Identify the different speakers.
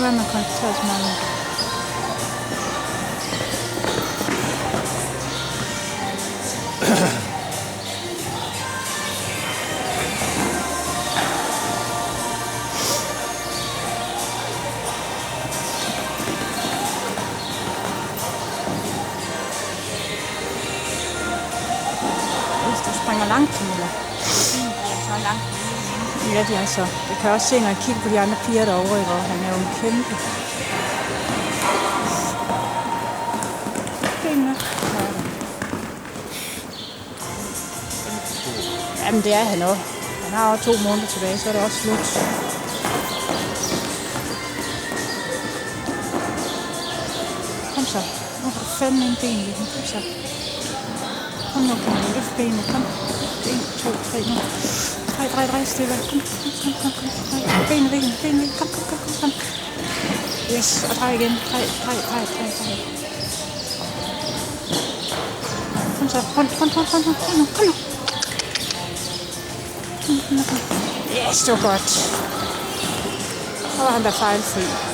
Speaker 1: være, man koncentrerer sig meget. Hvis du springer langt, eller?
Speaker 2: Så langt.
Speaker 1: Ja, det er så. Jeg kan også se, når jeg kigger på de andre piger derovre, hvor han er jo en kæmpe. Penge. Jamen, det er han også. Han har også 2 måneder tilbage, så er det også slut. Kom så. Nu har du fandme en ben i den. Kom så. Kom nu, kan du løfte benet. Kom. 1, 2, 3 nu. Drej, stille. Kom. Benet væk. Kom. Yes, og drej igen. Drej. Kom så. Kom nu. Yes, det var godt. Så var han da fejlfri.